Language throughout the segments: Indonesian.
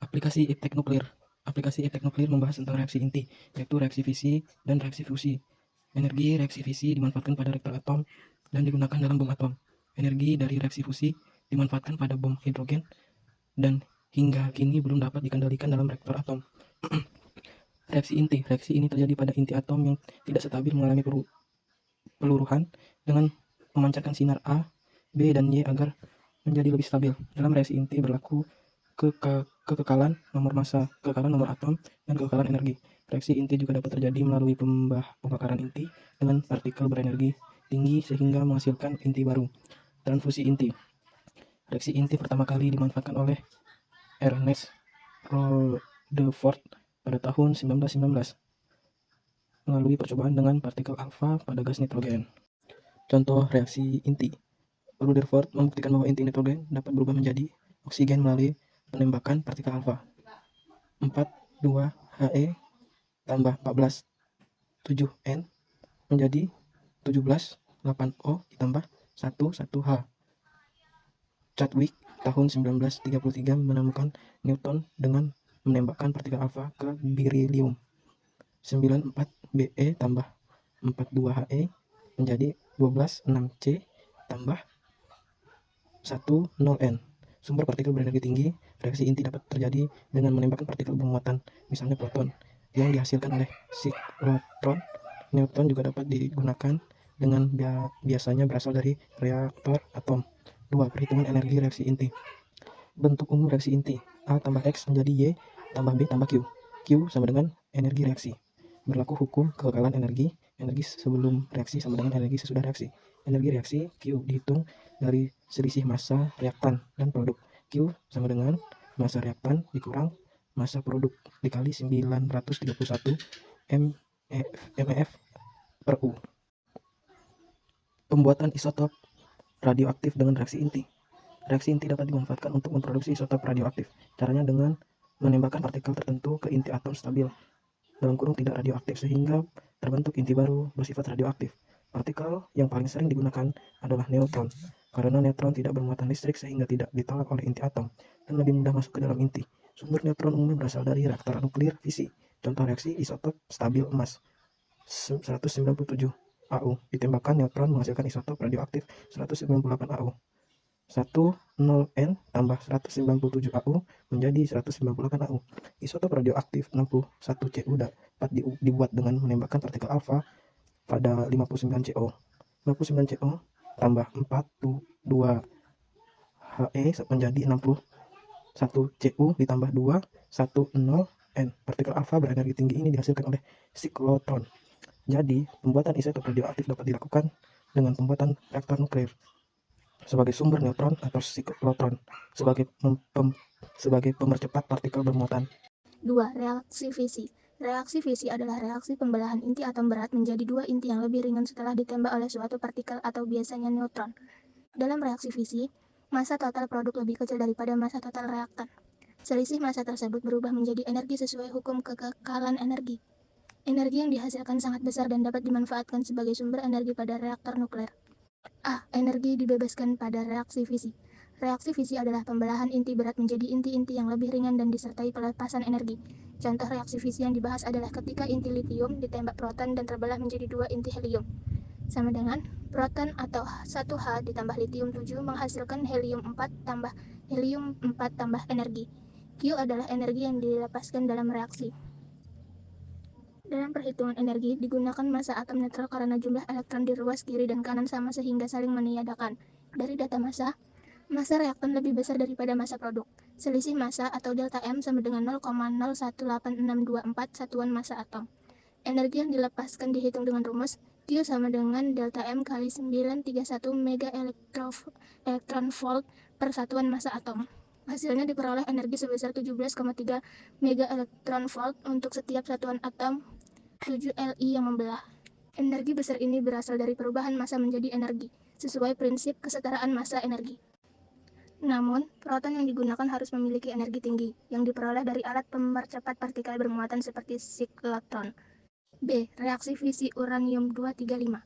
Aplikasi iptek nuklir. Aplikasi iptek nuklir membahas tentang reaksi inti, yaitu reaksi fisi dan reaksi fusi. Energi reaksi fisi dimanfaatkan pada reaktor atom dan digunakan dalam bom atom. Energi dari reaksi fusi dimanfaatkan pada bom hidrogen dan hingga kini belum dapat dikendalikan dalam reaktor atom. Reaksi inti. Reaksi ini terjadi pada inti atom yang tidak stabil mengalami peluruhan dengan memancarkan sinar A, B, dan Y agar menjadi lebih stabil. Dalam reaksi inti berlaku kekekalan nomor massa, kekekalan nomor atom, dan kekekalan energi. Reaksi inti juga dapat terjadi melalui pembakaran inti dengan partikel berenergi tinggi sehingga menghasilkan inti baru. Transfusi inti. Reaksi inti pertama kali dimanfaatkan oleh Ernest Rutherford pada tahun 1919 melalui percobaan dengan partikel alfa pada gas nitrogen. Contoh reaksi inti. Rutherford membuktikan bahwa inti nitrogen dapat berubah menjadi oksigen melalui penembakan partikel alfa. 4,2-He tambah 14,7N menjadi 17,8O ditambah 1,1H. Chadwick tahun 1933 menemukan neutron dengan menembakkan partikel alfa ke berilium. 94Be tambah 42He menjadi 12,6C tambah 10N. Sumber partikel berenergi tinggi. Reaksi inti dapat terjadi dengan menembakkan partikel bermuatan, misalnya proton, yang dihasilkan oleh siklotron. Neutron juga dapat digunakan dengan biasanya berasal dari reaktor atom. 2. Perhitungan energi reaksi inti. Bentuk umum reaksi inti. A tambah X menjadi Y tambah B tambah Q. Q sama dengan energi reaksi. Berlaku hukum kekekalan energi. Energi sebelum reaksi sama dengan energi sesudah reaksi. Energi reaksi Q dihitung dari selisih massa reaktan dan produk. Q sama dengan massa reaktan dikurang massa produk dikali 931 mF per U. Pembuatan isotop radioaktif dengan reaksi inti. Reaksi inti dapat dimanfaatkan untuk memproduksi isotop radioaktif. Caranya dengan menembakkan partikel tertentu ke inti atom stabil dalam kurung tidak radioaktif sehingga terbentuk inti baru bersifat radioaktif. Partikel yang paling sering digunakan adalah neutron, karena neutron tidak bermuatan listrik sehingga tidak ditolak oleh inti atom dan lebih mudah masuk ke dalam inti. Sumber neutron umumnya berasal dari reaktor nuklir fisi. Contoh reaksi isotop stabil emas 197 AU. Ditembakkan neutron menghasilkan isotop radioaktif 198 AU. 10N tambah 197 AU menjadi 198 AU. Isotop radioaktif 61 Cu dapat dibuat dengan menembakkan partikel alfa pada 59 CO. 59 CO tambah 42 He menjadi 61 Cu ditambah 2 10N. Partikel alfa berenergi tinggi ini dihasilkan oleh siklotron. Jadi, pembuatan isotop radioaktif dapat dilakukan dengan pembuatan reaktor nuklir sebagai sumber neutron atau siklotron sebagai pemercepat partikel bermuatan. 2. Reaksi fisi. Reaksi fisi adalah reaksi pembelahan inti atom berat menjadi dua inti yang lebih ringan setelah ditembak oleh suatu partikel atau biasanya neutron. Dalam reaksi fisi, massa total produk lebih kecil daripada massa total reaktan. Selisih massa tersebut berubah menjadi energi sesuai hukum kekekalan energi. Energi yang dihasilkan sangat besar dan dapat dimanfaatkan sebagai sumber energi pada reaktor nuklir. A. Energi dibebaskan pada reaksi fisi. Reaksi fisi adalah pembelahan inti berat menjadi inti-inti yang lebih ringan dan disertai pelepasan energi. Contoh reaksi fisi yang dibahas adalah ketika inti litium ditembak proton dan terbelah menjadi dua inti helium. Sama dengan proton atau 1H ditambah litium 7 menghasilkan helium 4 tambah helium 4 tambah energi. Q adalah energi yang dilepaskan dalam reaksi. Dalam perhitungan energi, digunakan massa atom netral karena jumlah elektron di ruas kiri dan kanan sama sehingga saling meniadakan. Dari data massa reaktan lebih besar daripada massa produk. Selisih massa atau delta M sama dengan 0,018624 satuan massa atom. Energi yang dilepaskan dihitung dengan rumus Q sama dengan delta M kali 931 mega elektron volt per satuan massa atom. Hasilnya diperoleh energi sebesar 17,3 mega elektron volt untuk setiap satuan atom 7 Li yang membelah. Energi besar ini berasal dari perubahan massa menjadi energi, sesuai prinsip kesetaraan massa energi. Namun, proton yang digunakan harus memiliki energi tinggi, yang diperoleh dari alat pemercepat partikel bermuatan seperti siklotron. B. Reaksi fisi uranium-235.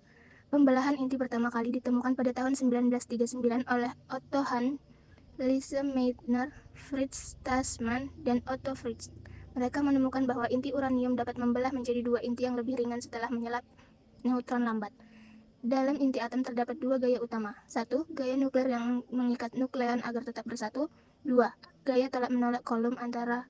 Pembelahan inti pertama kali ditemukan pada tahun 1939 oleh Otto Hahn Lise Meitner, Fritz Strassmann, dan Otto Fritz. Mereka menemukan bahwa inti uranium dapat membelah menjadi dua inti yang lebih ringan setelah menyerap neutron lambat. Dalam inti atom terdapat dua gaya utama. Satu, gaya nuklir yang mengikat nukleon agar tetap bersatu. Dua, gaya tolak menolak kolom antar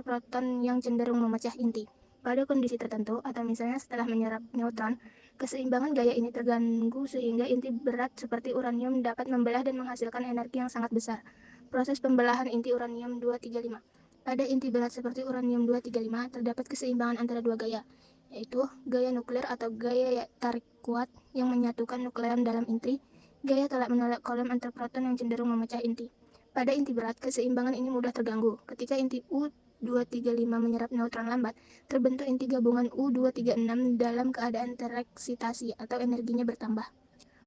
proton yang cenderung memecah inti. Pada kondisi tertentu, atau misalnya setelah menyerap neutron, keseimbangan gaya ini terganggu sehingga inti berat seperti uranium dapat membelah dan menghasilkan energi yang sangat besar. Proses pembelahan inti uranium 235. Pada inti berat seperti uranium 235, terdapat keseimbangan antara dua gaya, yaitu gaya nuklir atau gaya tarik kuat yang menyatukan nukleon dalam inti, gaya tolak menolak kolom antar proton yang cenderung memecah inti. Pada inti berat, keseimbangan ini mudah terganggu. Ketika inti U235 menyerap neutron lambat, terbentuk inti gabungan U236 dalam keadaan tereksitasi atau energinya bertambah.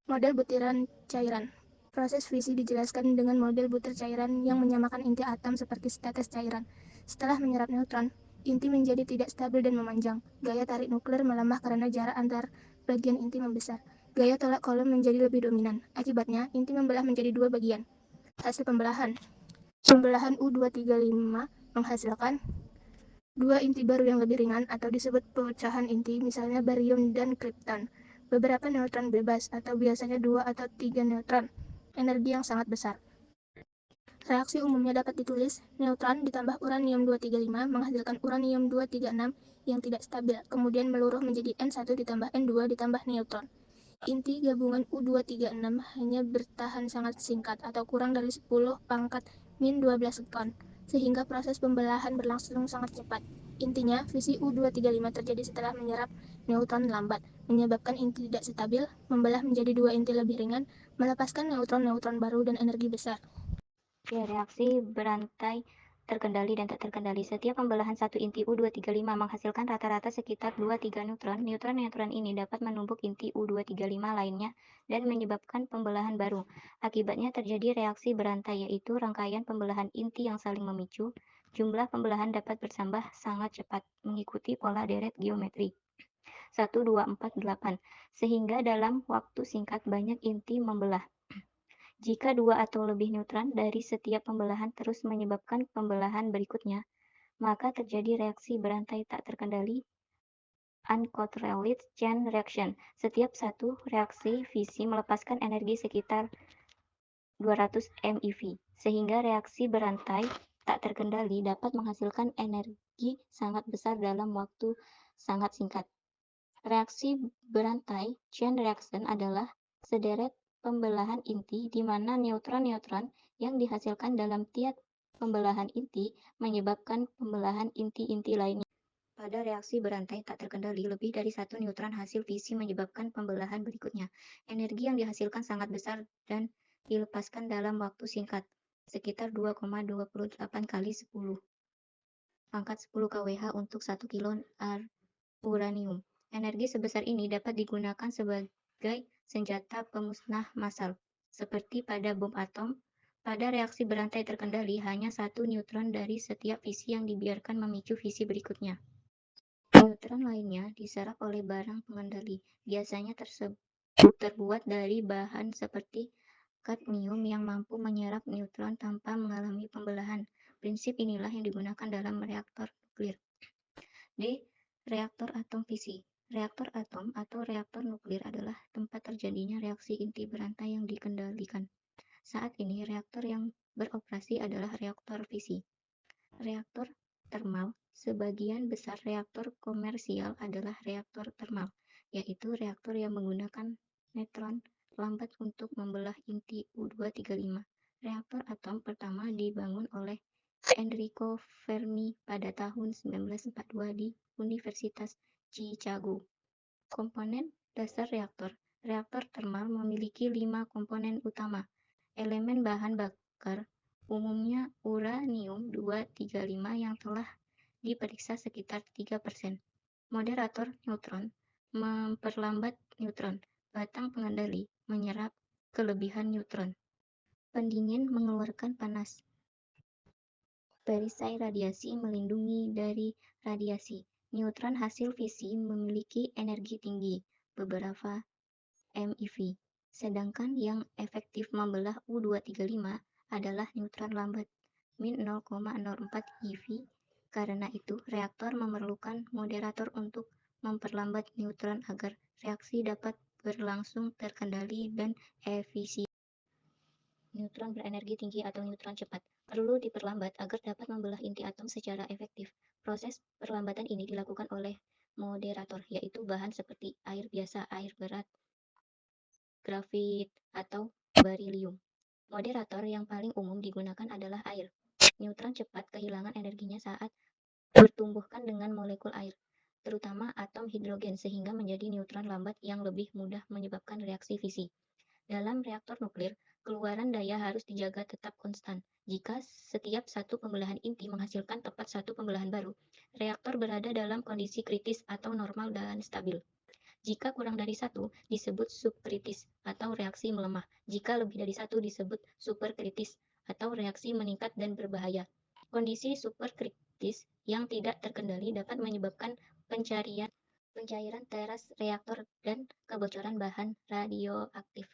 Model butiran cairan. Proses fisi dijelaskan dengan model butir cairan yang menyamakan inti atom seperti status cairan. Setelah menyerap neutron, inti menjadi tidak stabil dan memanjang. Gaya tarik nuklir melemah karena jarak antar bagian inti membesar. Gaya tolak kolom menjadi lebih dominan. Akibatnya, inti membelah menjadi dua bagian. Hasil pembelahan. Pembelahan U235 menghasilkan dua inti baru yang lebih ringan atau disebut pecahan inti, misalnya barium dan kripton. Beberapa neutron bebas atau biasanya 2 atau 3 neutron. Energi yang sangat besar. Reaksi umumnya dapat ditulis neutron ditambah uranium 235 menghasilkan uranium 236 yang tidak stabil, kemudian meluruh menjadi N1 ditambah N2 ditambah neutron. Inti gabungan U236 hanya bertahan sangat singkat atau kurang dari 10 pangkat min 12 sekon, sehingga proses pembelahan berlangsung sangat cepat. Intinya, fisi U235 terjadi setelah menyerap neutron lambat, menyebabkan inti tidak stabil, membelah menjadi dua inti lebih ringan, melepaskan neutron-neutron baru dan energi besar. Ya, reaksi berantai terkendali dan tak terkendali. Setiap pembelahan satu inti U235 menghasilkan rata-rata sekitar 2-3 neutron. Neutron-neutron ini dapat menumpuk inti U235 lainnya dan menyebabkan pembelahan baru. Akibatnya terjadi reaksi berantai, yaitu rangkaian pembelahan inti yang saling memicu. Jumlah pembelahan dapat bertambah sangat cepat mengikuti pola deret geometri 1, 2, 4, 8, sehingga dalam waktu singkat banyak inti membelah. Jika dua atau lebih neutron dari setiap pembelahan terus menyebabkan pembelahan berikutnya, maka terjadi reaksi berantai tak terkendali uncontrolled chain reaction. Setiap satu reaksi fisi melepaskan energi sekitar 200 MeV, sehingga reaksi berantai tak terkendali dapat menghasilkan energi sangat besar dalam waktu sangat singkat. Reaksi berantai chain reaction adalah sederet pembelahan inti di mana neutron-neutron yang dihasilkan dalam tiap pembelahan inti menyebabkan pembelahan inti-inti lainnya. Pada reaksi berantai tak terkendali, lebih dari satu neutron hasil fisi menyebabkan pembelahan berikutnya. Energi yang dihasilkan sangat besar dan dilepaskan dalam waktu singkat, sekitar 2,28 kali 10 pangkat 10 kWh untuk 1 kilo uranium. Energi sebesar ini dapat digunakan sebagai senjata pemusnah massal, seperti pada bom atom. Pada reaksi berantai terkendali, hanya satu neutron dari setiap fisi yang dibiarkan memicu fisi berikutnya. Neutron lainnya diserap oleh barang pengendali, biasanya terbuat dari bahan seperti kadmium yang mampu menyerap neutron tanpa mengalami pembelahan. Prinsip inilah yang digunakan dalam reaktor nuklir. Di reaktor atom fisi. Reaktor atom atau reaktor nuklir adalah tempat terjadinya reaksi inti berantai yang dikendalikan. Saat ini, reaktor yang beroperasi adalah reaktor fisi. Reaktor termal. Sebagian besar reaktor komersial adalah reaktor termal, yaitu reaktor yang menggunakan neutron lambat untuk membelah inti U235. Reaktor atom pertama dibangun oleh Enrico Fermi pada tahun 1942 di Universitas Chicago. Komponen dasar reaktor. Reaktor termal memiliki 5 komponen utama. Elemen bahan bakar, umumnya uranium 235 yang telah diperiksa sekitar 3%. Moderator neutron, memperlambat neutron. Batang pengendali, menyerap kelebihan neutron. Pendingin, mengeluarkan panas. Perisai radiasi, melindungi dari radiasi. Neutron hasil fisi memiliki energi tinggi, beberapa MeV. Sedangkan yang efektif membelah U235 adalah neutron lambat, min 0,04 eV. Karena itu, reaktor memerlukan moderator untuk memperlambat neutron agar reaksi dapat berlangsung terkendali dan efisien. Neutron berenergi tinggi atau neutron cepat perlu diperlambat agar dapat membelah inti atom secara efektif. Proses perlambatan ini dilakukan oleh moderator, yaitu bahan seperti air biasa, air berat, grafit, atau berilium. Moderator yang paling umum digunakan adalah air. Neutron cepat kehilangan energinya saat bertumbuhkan dengan molekul air, terutama atom hidrogen, sehingga menjadi neutron lambat yang lebih mudah menyebabkan reaksi fisi. Dalam reaktor nuklir, keluaran daya harus dijaga tetap konstan. Jika setiap satu pembelahan inti menghasilkan tepat satu pembelahan baru, reaktor berada dalam kondisi kritis atau normal dan stabil. Jika kurang dari satu, disebut subkritis atau reaksi melemah. Jika lebih dari satu, disebut superkritis atau reaksi meningkat dan berbahaya. Kondisi superkritis yang tidak terkendali dapat menyebabkan pencairan teras reaktor dan kebocoran bahan radioaktif.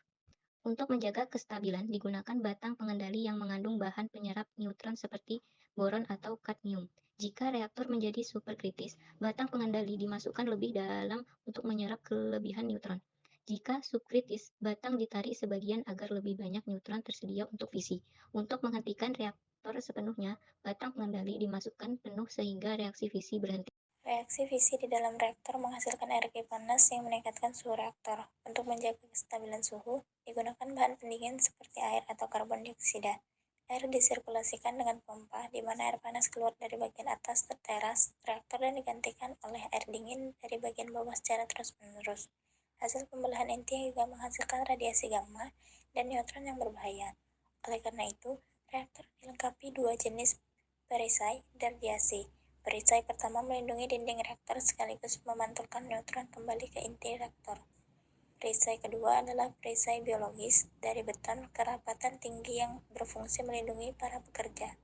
Untuk menjaga kestabilan, digunakan batang pengendali yang mengandung bahan penyerap neutron seperti boron atau kadmium. Jika reaktor menjadi superkritis, batang pengendali dimasukkan lebih dalam untuk menyerap kelebihan neutron. Jika subkritis, batang ditarik sebagian agar lebih banyak neutron tersedia untuk fisi. Untuk menghentikan reaktor sepenuhnya, batang pengendali dimasukkan penuh sehingga reaksi fisi berhenti. Reaksi fisi di dalam reaktor menghasilkan energi panas yang meningkatkan suhu reaktor. Untuk menjaga kestabilan suhu, digunakan bahan pendingin seperti air atau karbon dioksida. Air disirkulasikan dengan pompa, di mana air panas keluar dari bagian atas teras reaktor dan digantikan oleh air dingin dari bagian bawah secara terus-menerus. Hasil pembelahan inti juga menghasilkan radiasi gamma dan neutron yang berbahaya. Oleh karena itu, reaktor dilengkapi dua jenis perisai dan radiasi. Perisai pertama melindungi dinding reaktor sekaligus memantulkan neutron kembali ke inti reaktor. Perisai kedua adalah perisai biologis dari beton kerapatan tinggi yang berfungsi melindungi para pekerja.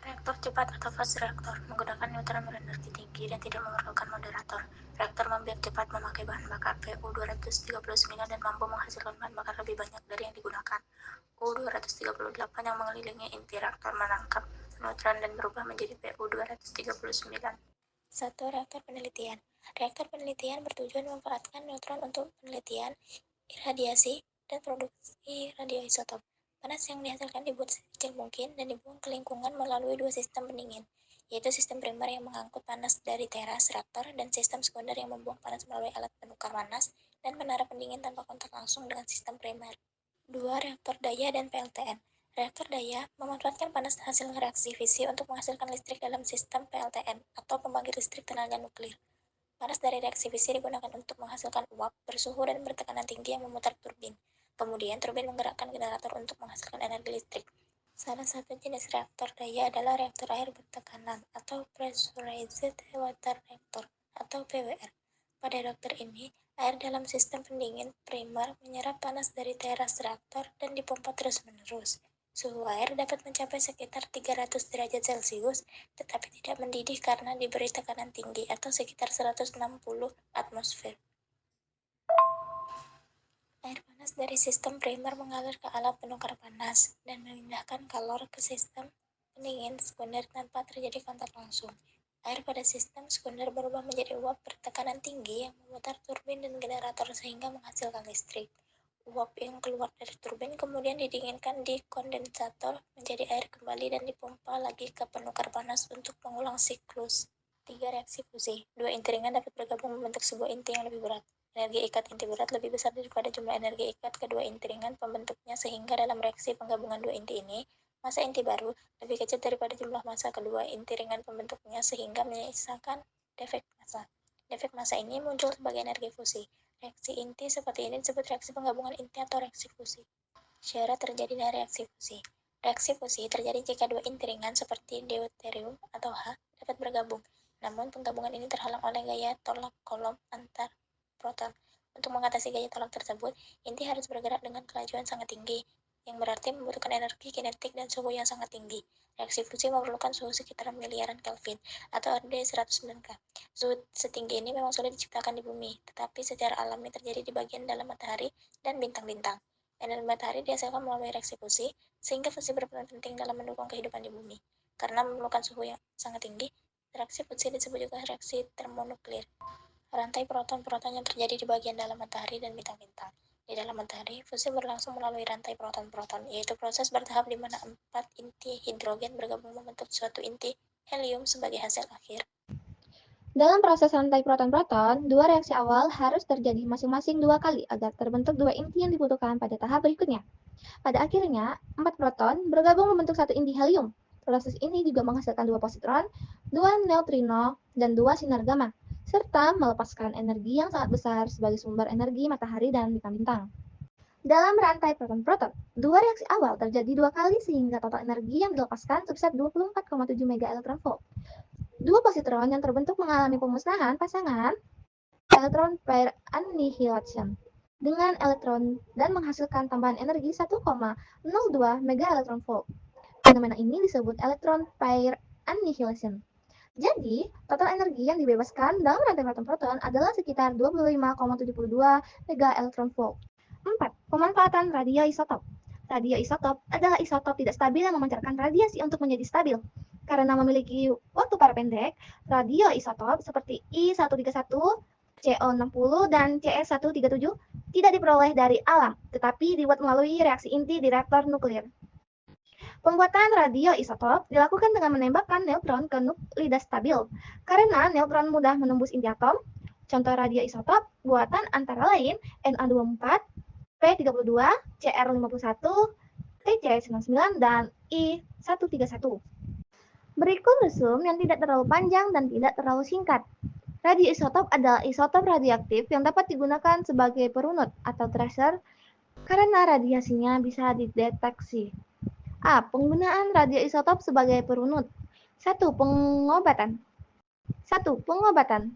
Reaktor cepat atau fast reaktor menggunakan neutron berenergi tinggi dan tidak memerlukan moderator. Reaktor membiak cepat memakai bahan bakar PU-239 dan mampu menghasilkan bahan bakar lebih banyak dari yang digunakan. U-238 yang mengelilingi inti reaktor menangkap neutron dan berubah menjadi PU-239. 1. Reaktor penelitian. Reaktor penelitian bertujuan memanfaatkan neutron untuk penelitian, iradiasi, dan produksi radioisotop. Panas yang dihasilkan dibuat sekecil mungkin dan dibuang ke lingkungan melalui dua sistem pendingin, yaitu sistem primer yang mengangkut panas dari teras reaktor dan sistem sekunder yang membuang panas melalui alat penukar panas dan menara pendingin tanpa kontak langsung dengan sistem primer. 2. Reaktor daya dan PLTN. Reaktor daya memanfaatkan panas hasil reaksi fisi untuk menghasilkan listrik dalam sistem PLTN atau pembangkit listrik tenaga nuklir. Panas dari reaksi fisi digunakan untuk menghasilkan uap bersuhu dan bertekanan tinggi yang memutar turbin. Kemudian turbin menggerakkan generator untuk menghasilkan energi listrik. Salah satu jenis reaktor daya adalah reaktor air bertekanan atau Pressurized Water Reactor atau PWR. Pada reaktor ini, air dalam sistem pendingin primer menyerap panas dari teras reaktor dan dipompa terus-menerus. Suhu air dapat mencapai sekitar 300 derajat Celcius, tetapi tidak mendidih karena diberi tekanan tinggi atau sekitar 160 atmosfer. Air panas dari sistem primer mengalir ke alat penukar panas dan memindahkan kalor ke sistem pendingin sekunder tanpa terjadi kontak langsung. Air pada sistem sekunder berubah menjadi uap bertekanan tinggi yang memutar turbin dan generator sehingga menghasilkan listrik. Uap yang keluar dari turbin kemudian didinginkan di kondensator menjadi air kembali dan dipompa lagi ke penukar panas untuk mengulang siklus. 3. Reaksi fusi. Dua inti ringan dapat bergabung membentuk sebuah inti yang lebih berat. Energi ikat inti berat lebih besar daripada jumlah energi ikat kedua inti ringan pembentuknya sehingga dalam reaksi penggabungan dua inti ini, massa inti baru lebih kecil daripada jumlah massa kedua inti ringan pembentuknya sehingga menyisakan defek massa. Defek massa ini muncul sebagai energi fusi. Reaksi inti seperti ini disebut reaksi penggabungan inti atau reaksi fusi. Syarat terjadinya reaksi fusi. Reaksi fusi terjadi jika dua inti ringan seperti deuterium atau H dapat bergabung. Namun penggabungan ini terhalang oleh gaya tolak kolom antar proton. Untuk mengatasi gaya tolak tersebut, inti harus bergerak dengan kelajuan sangat tinggi, yang berarti membutuhkan energi kinetik dan suhu yang sangat tinggi. Reaksi fusi memerlukan suhu sekitar miliaran Kelvin atau RD 109K. Suhu setinggi ini memang sulit diciptakan di bumi, tetapi secara alami terjadi di bagian dalam matahari dan bintang-bintang. Energi matahari dihasilkan melalui reaksi fusi, sehingga fusi berperan penting dalam mendukung kehidupan di bumi. Karena memerlukan suhu yang sangat tinggi, reaksi fusi disebut juga reaksi termonuklir. Rantai proton-proton yang terjadi di bagian dalam matahari dan bintang-bintang. Di dalam matahari, fusi berlangsung melalui rantai proton-proton, yaitu proses bertahap di mana 4 inti hidrogen bergabung membentuk suatu inti helium sebagai hasil akhir. Dalam proses rantai proton-proton, dua reaksi awal harus terjadi masing-masing 2 kali agar terbentuk 2 inti yang dibutuhkan pada tahap berikutnya. Pada akhirnya, 4 proton bergabung membentuk satu inti helium. Proses ini juga menghasilkan 2 positron, 2 neutrino, dan 2 sinar gamma, serta melepaskan energi yang sangat besar sebagai sumber energi matahari dan bintang-bintang. Dalam rantai proton-proton, 2 reaksi awal terjadi 2 kali sehingga total energi yang dilepaskan sebesar 24,7 MeV. 2 positron yang terbentuk mengalami pemusnahan pasangan elektron pair annihilation dengan elektron dan menghasilkan tambahan energi 1,02 MeV. Fenomena ini disebut elektron pair annihilation. Jadi, total energi yang dibebaskan dalam rantai proton-proton adalah sekitar 25,72 MeV. 4. Pemanfaatan radioisotop. Radioisotop adalah isotop tidak stabil yang memancarkan radiasi untuk menjadi stabil. Karena memiliki waktu paruh pendek, radioisotop seperti I131, CO60, dan CS137 tidak diperoleh dari alam, tetapi dibuat melalui reaksi inti di reaktor nuklir. Pembuatan radioisotop dilakukan dengan menembakkan neutron ke nuklida stabil. Karena neutron mudah menembus inti atom, contoh radioisotop buatan antara lain Na24, P32, Cr51, Tc99, dan I131. Berikut resum yang tidak terlalu panjang dan tidak terlalu singkat. Radioisotop adalah isotop radioaktif yang dapat digunakan sebagai perunut atau tracer karena radiasinya bisa dideteksi. A. Penggunaan radioisotop sebagai perunut. 1. Pengobatan.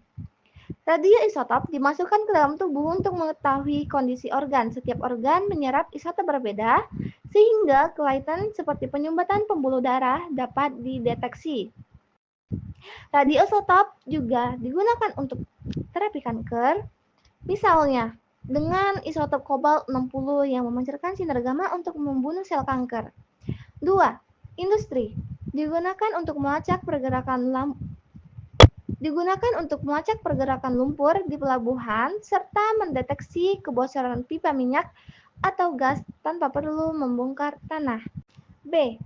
Radioisotop dimasukkan ke dalam tubuh untuk mengetahui kondisi organ. Setiap organ menyerap isotop berbeda, sehingga kelainan seperti penyumbatan pembuluh darah dapat dideteksi. Radioisotop juga digunakan untuk terapi kanker, misalnya dengan isotop kobalt 60 yang memancarkan sinar gamma untuk membunuh sel kanker. 2. Industri digunakan untuk melacak pergerakan lumpur di pelabuhan serta mendeteksi kebocoran pipa minyak atau gas tanpa perlu membongkar tanah. B.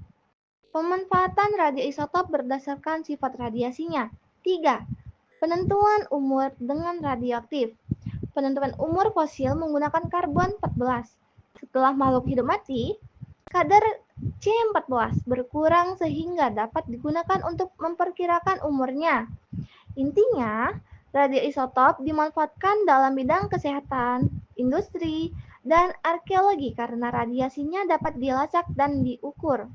Pemanfaatan radioisotop berdasarkan sifat radiasinya. 3. Penentuan umur dengan radioaktif. Penentuan umur fosil menggunakan karbon 14. Setelah makhluk hidup mati, kadar C14 berkurang sehingga dapat digunakan untuk memperkirakan umurnya. Intinya, radioisotop dimanfaatkan dalam bidang kesehatan, industri, dan arkeologi karena radiasinya dapat dilacak dan diukur.